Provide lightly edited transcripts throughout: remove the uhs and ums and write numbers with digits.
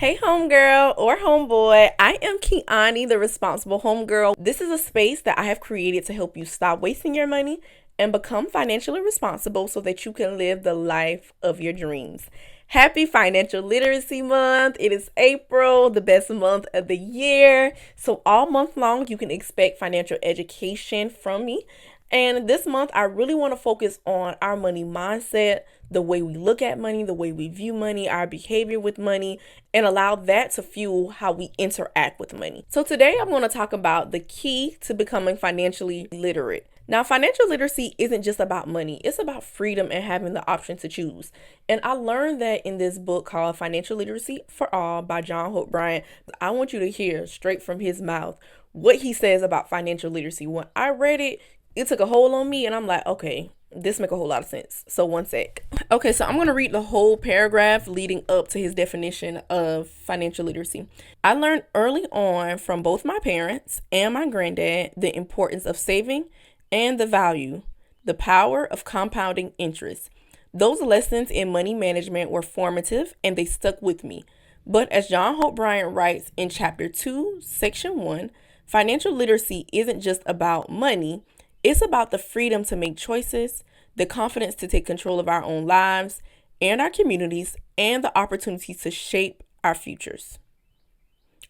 Hey, homegirl or homeboy. I am Kiani, the responsible homegirl. This is a space that I have created to help you stop wasting your money and become financially responsible so that you can live the life of your dreams. Happy Financial Literacy Month. It is April, the best month of the year. So, all month long, you can expect financial education from me. And this month, I really want to focus on our money mindset, the way we look at money, the way we view money, our behavior with money, and allow that to fuel how we interact with money. So, today I'm going to talk about the key to becoming financially literate. Now, financial literacy isn't just about money, it's about freedom and having the option to choose. And I learned that in this book called Financial Literacy for All by Hope Bryant. I want you to hear straight from his mouth what he says about financial literacy. When I read it, it took a hold on me and I'm like, okay, this make a whole lot of sense. So one sec. Okay, so I'm going to read the whole paragraph leading up to his definition of financial literacy. I learned early on from both my parents and my granddad the importance of saving and the power of compounding interest. Those lessons in money management were formative and they stuck with me. But as John Hope Bryant writes in chapter 2, section 1, financial literacy isn't just about money. It's about the freedom to make choices, the confidence to take control of our own lives and our communities, and the opportunity to shape our futures.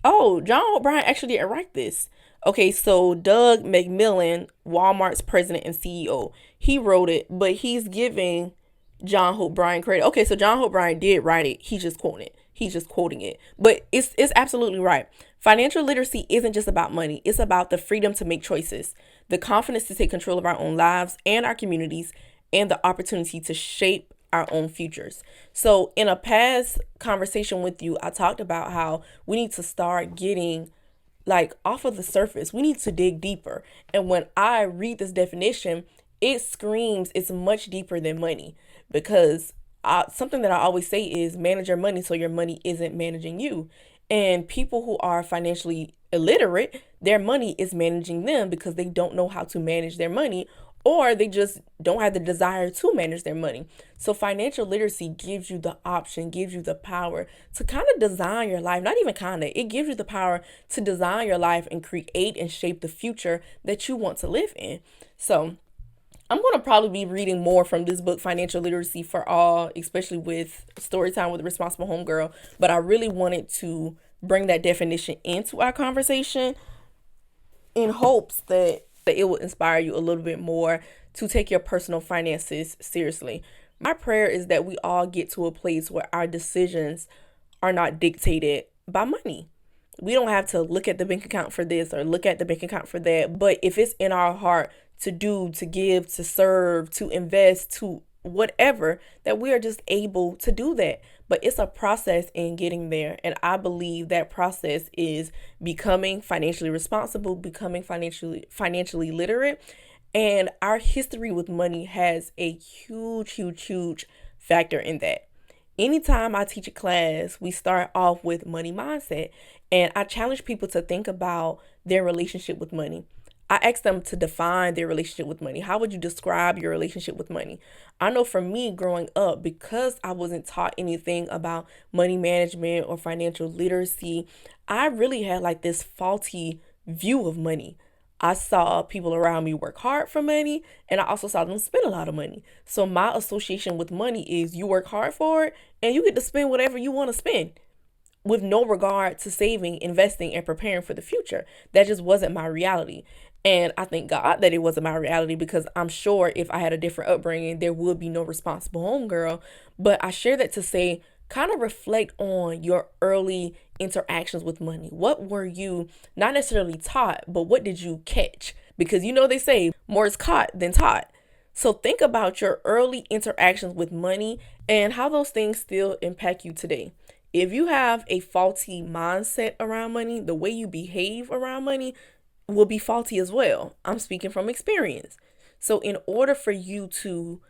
Oh, John O'Brien actually didn't write this. Okay, so Doug McMillon, Walmart's president and CEO, he wrote it, but he's giving John Hope Bryant credit. Okay, so John Hope Bryant did write it. He's just quoting it. But it's absolutely right. Financial literacy isn't just about money. It's about the freedom to make choices, the confidence to take control of our own lives and our communities, and the opportunity to shape our own futures. So in a past conversation with you, I talked about how we need to start getting like off of the surface. We need to dig deeper. And when I read this definition, it screams it's much deeper than money because something that I always say is manage your money so your money isn't managing you. And people who are financially illiterate, their money is managing them because they don't know how to manage their money or they just don't have the desire to manage their money. So financial literacy gives you the option, gives you the power to kind of design your life. Not even kind of, it gives you the power to design your life and create and shape the future that you want to live in. So I'm going to probably be reading more from this book, Financial Literacy for All, especially with Storytime with a Responsible Homegirl. But I really wanted to bring that definition into our conversation in hopes that it will inspire you a little bit more to take your personal finances seriously. My prayer is that we all get to a place where our decisions are not dictated by money. We don't have to look at the bank account for this or look at the bank account for that. But if it's in our heart to do, to give, to serve, to invest, to whatever, that we are just able to do that. But it's a process in getting there. And I believe that process is becoming financially responsible, becoming financially literate. And our history with money has a huge factor in that. Anytime I teach a class, we start off with money mindset. And I challenge people to think about their relationship with money. I ask them to define their relationship with money. How would you describe your relationship with money? I know for me growing up, because I wasn't taught anything about money management or financial literacy, I really had like this faulty view of money. I saw people around me work hard for money and I also saw them spend a lot of money. So my association with money is you work hard for it and you get to spend whatever you want to spend with no regard to saving, investing, and preparing for the future. That just wasn't my reality. And I thank God that it wasn't my reality because I'm sure if I had a different upbringing, there would be no responsible homegirl. But I share that to say, kind of reflect on your early interactions with money. What were you not necessarily taught, but what did you catch? Because they say more is caught than taught. So think about your early interactions with money and how those things still impact you today. If you have a faulty mindset around money, the way you behave around money will be faulty as well. I'm speaking from experience. So in order for you to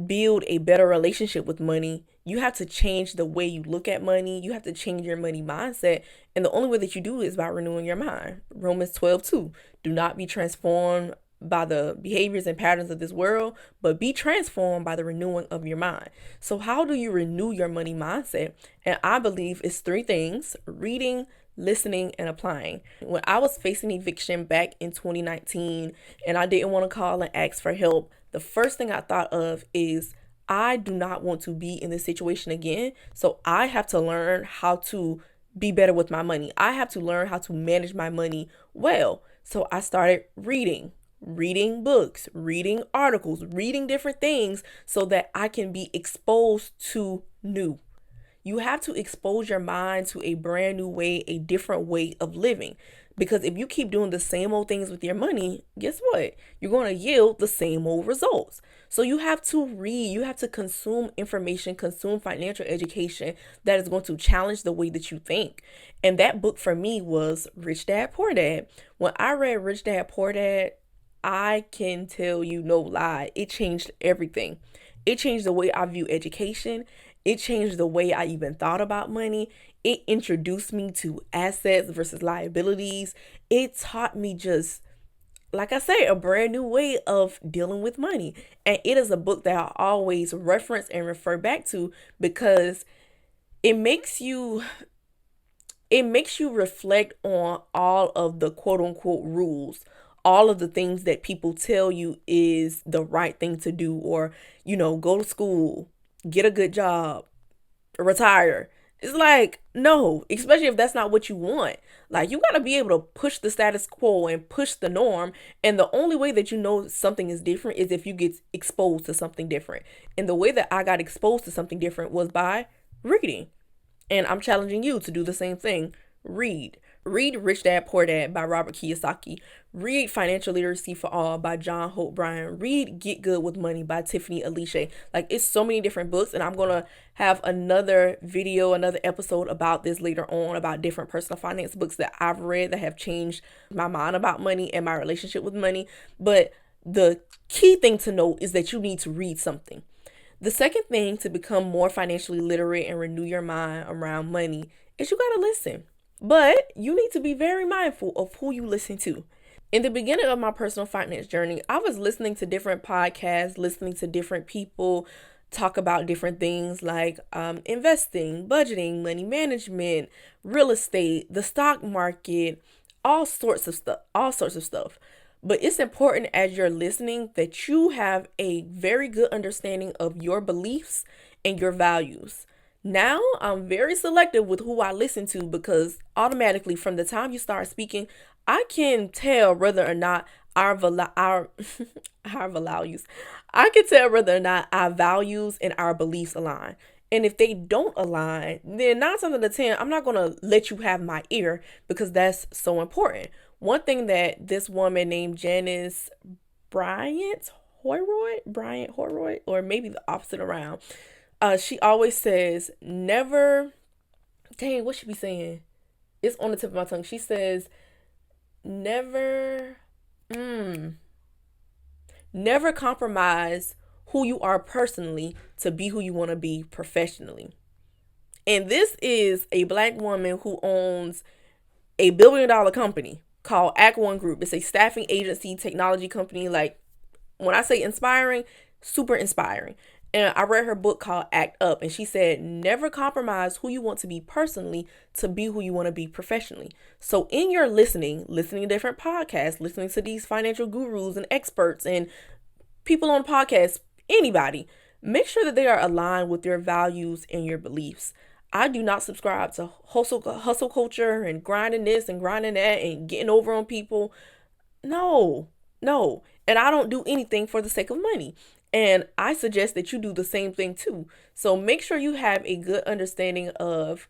build a better relationship with money, you have to change the way you look at money. You have to change your money mindset. And the only way that you do it is by renewing your mind. Romans 12:2. Do not be transformed by the behaviors and patterns of this world, but be transformed by the renewing of your mind. So how do you renew your money mindset? And I believe it's three things: reading, listening, and applying. When I was facing eviction back in 2019 and I didn't want to call and ask for help, the first thing I thought of is I do not want to be in this situation again. So I have to learn how to be better with my money. I have to learn how to manage my money well. So I started reading books, reading articles, reading different things so that I can be exposed to new. You have to expose your mind to a brand new way, a different way of living. Because if you keep doing the same old things with your money, guess what? You're going to yield the same old results. So you have to read, you have to consume information, consume financial education that is going to challenge the way that you think. And that book for me was Rich Dad, Poor Dad. When I read Rich Dad, Poor Dad, I can tell you no lie, it changed everything. It changed the way I view education. It changed the way I even thought about money. It introduced me to assets versus liabilities. It taught me just, like I say, a brand new way of dealing with money. And it is a book that I always reference and refer back to because it makes you reflect on all of the quote unquote rules, all of the things that people tell you is the right thing to do, or, go to school, get a good job, retire. It's like, no, especially if that's not what you want. Like, you got to be able to push the status quo and push the norm. And the only way that you know something is different is if you get exposed to something different. And the way that I got exposed to something different was by reading. And I'm challenging you to do the same thing. Read. Read Rich Dad, Poor Dad by Robert Kiyosaki. Read Financial Literacy for All by Hope Bryant. Read Get Good with Money by Tiffany Alicia. Like, it's so many different books, and I'm going to have another video, another episode about this later on, about different personal finance books that I've read that have changed my mind about money and my relationship with money. But the key thing to note is that you need to read something. The second thing to become more financially literate and renew your mind around money is you got to listen. But you need to be very mindful of who you listen to. In the beginning of my personal finance journey, I was listening to different podcasts, listening to different people talk about different things like investing, budgeting, money management, real estate, the stock market, all sorts of stuff. But it's important as you're listening that you have a very good understanding of your beliefs and your values. Now I'm very selective with who I listen to because automatically from the time you start speaking, I can tell whether or not our values, I can tell whether or not our values and our beliefs align. And if they don't align, then 9 times out of 10, I'm not going to let you have my ear because that's so important. One thing that this woman named Janice Bryant Horroy, or maybe the opposite around, she always says, never, dang, what she be saying? It's on the tip of my tongue. She says, never compromise who you are personally to be who you want to be professionally. And this is a Black woman who owns a $1 billion company called Act One Group. It's a staffing agency, technology company. Like, when I say inspiring, super inspiring. And I read her book called Act Up, and she said, never compromise who you want to be personally to be who you want to be professionally. So in your listening to different podcasts, listening to these financial gurus and experts and people on podcasts, anybody, make sure that they are aligned with your values and your beliefs. I do not subscribe to hustle culture and grinding this and grinding that and getting over on people. No. And I don't do anything for the sake of money. And I suggest that you do the same thing too. So make sure you have a good understanding of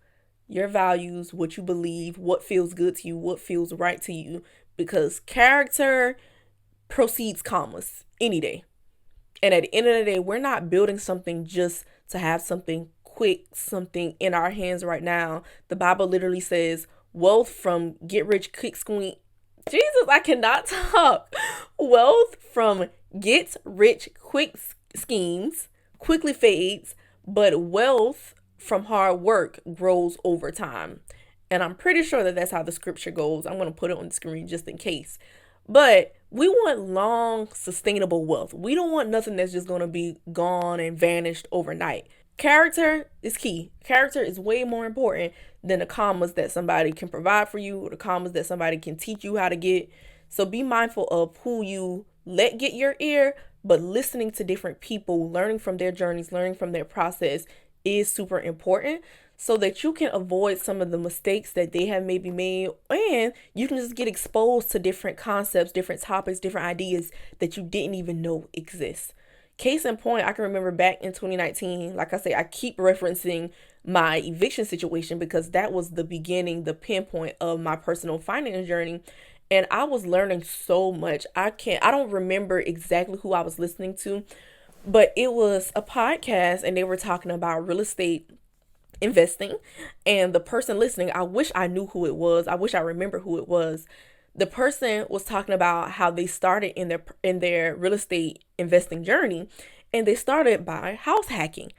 your values, what you believe, what feels good to you, what feels right to you, because character precedes commas any day. And at the end of the day, we're not building something just to have something quick, something in our hands right now. The Bible literally says wealth from get rich quick scheme. Jesus, I cannot talk. Wealth from get rich quick schemes quickly fades, but wealth from hard work grows over time. And I'm pretty sure that that's how the scripture goes. I'm going to put it on the screen just in case. But we want long, sustainable wealth. We don't want nothing that's just going to be gone and vanished overnight. Character is key. Character is way more important than the commas that somebody can provide for you or the commas that somebody can teach you how to get. So be mindful of who you let get your ear, but listening to different people, learning from their journeys, learning from their process is super important so that you can avoid some of the mistakes that they have maybe made, and you can just get exposed to different concepts, different topics, different ideas that you didn't even know exist. Case in point, I can remember back in 2019, like I say, I keep referencing my eviction situation because that was the beginning, the pinpoint of my personal finance journey. And I was learning so much. I don't remember exactly who I was listening to, but it was a podcast and they were talking about real estate investing. And the person listening, I wish I knew who it was. I wish I remember who it was. The person was talking about how they started in their real estate investing journey, and they started by house hacking.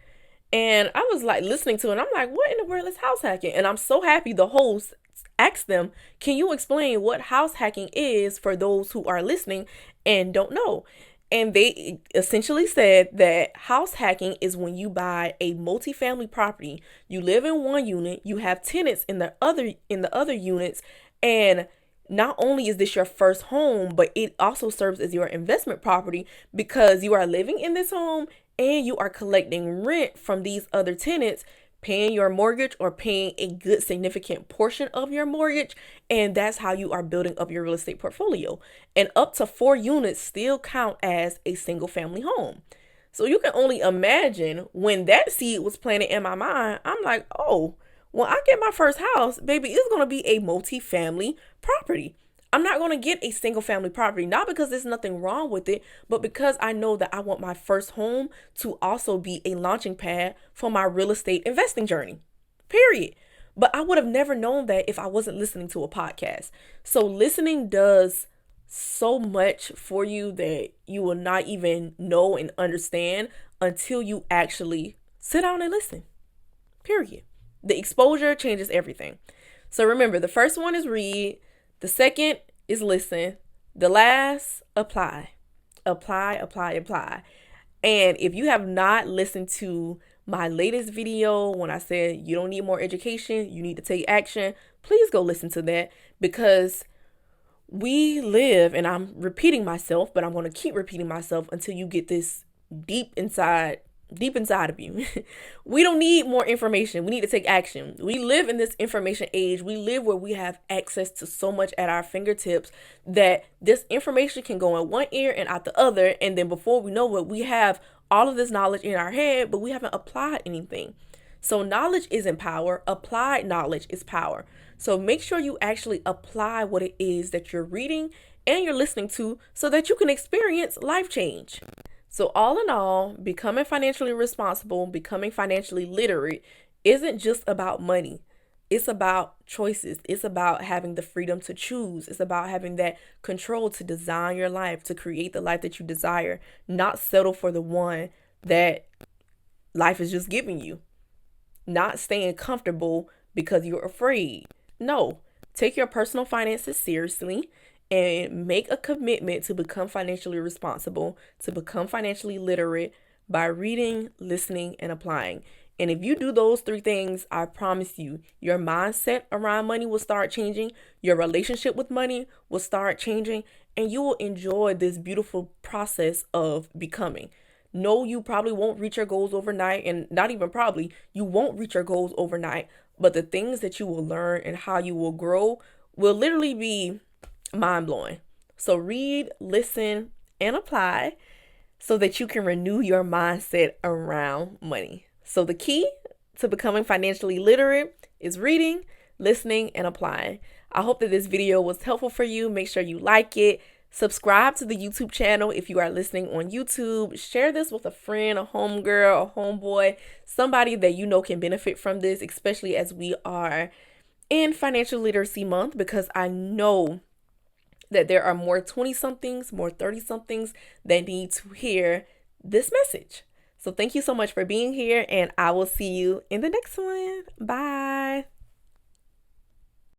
And I was like listening to it, and I'm like, what in the world is house hacking? And I'm so happy the host asked them, can you explain what house hacking is for those who are listening and don't know? And they essentially said that house hacking is when you buy a multifamily property, you live in one unit, you have tenants in the other units, and not only is this your first home, but it also serves as your investment property because you are living in this home and you are collecting rent from these other tenants, paying your mortgage or paying a good significant portion of your mortgage. And that's how you are building up your real estate portfolio. And up to 4 units still count as a single family home. So you can only imagine when that seed was planted in my mind, I'm like, oh, when I get my first house, baby, it's going to be a multi-family property. I'm not going to get a single family property, not because there's nothing wrong with it, but because I know that I want my first home to also be a launching pad for my real estate investing journey. Period. But I would have never known that if I wasn't listening to a podcast. So listening does so much for you that you will not even know and understand until you actually sit down and listen. Period. The exposure changes everything. So remember, the first one is read. The second is listen. The last, apply. Apply, apply, apply. And if you have not listened to my latest video when I said you don't need more education, you need to take action, please go listen to that because we live, and I'm repeating myself, but I'm going to keep repeating myself until you get this deep inside of you. We don't need more information. We need to take action. We live in this information age. We live where we have access to so much at our fingertips that this information can go in one ear and out the other. And then before we know it, we have all of this knowledge in our head, but we haven't applied anything. So knowledge isn't power. Applied knowledge is power. So make sure you actually apply what it is that you're reading and you're listening to so that you can experience life change. So all in all, becoming financially responsible, becoming financially literate isn't just about money. It's about choices. It's about having the freedom to choose. It's about having that control to design your life, to create the life that you desire, not settle for the one that life is just giving you, not staying comfortable because you're afraid. No, take your personal finances seriously and make a commitment to become financially responsible, to become financially literate by reading, listening, and applying. And if you do those 3 things, I promise you, your mindset around money will start changing, your relationship with money will start changing, and you will enjoy this beautiful process of becoming. No, you probably won't reach your goals overnight, and not even probably, you won't reach your goals overnight, but the things that you will learn and how you will grow will literally be mind-blowing. So read, listen, and apply so that you can renew your mindset around money. So the key to becoming financially literate is reading, listening, and applying. I hope that this video was helpful for you. Make sure you like it. Subscribe to the YouTube channel if you are listening on YouTube. Share this with a friend, a homegirl, a homeboy, somebody that you know can benefit from this, especially as we are in Financial Literacy Month, because I know that there are more 20-somethings, more 30-somethings that need to hear this message. So thank you so much for being here, and I will see you in the next one. Bye.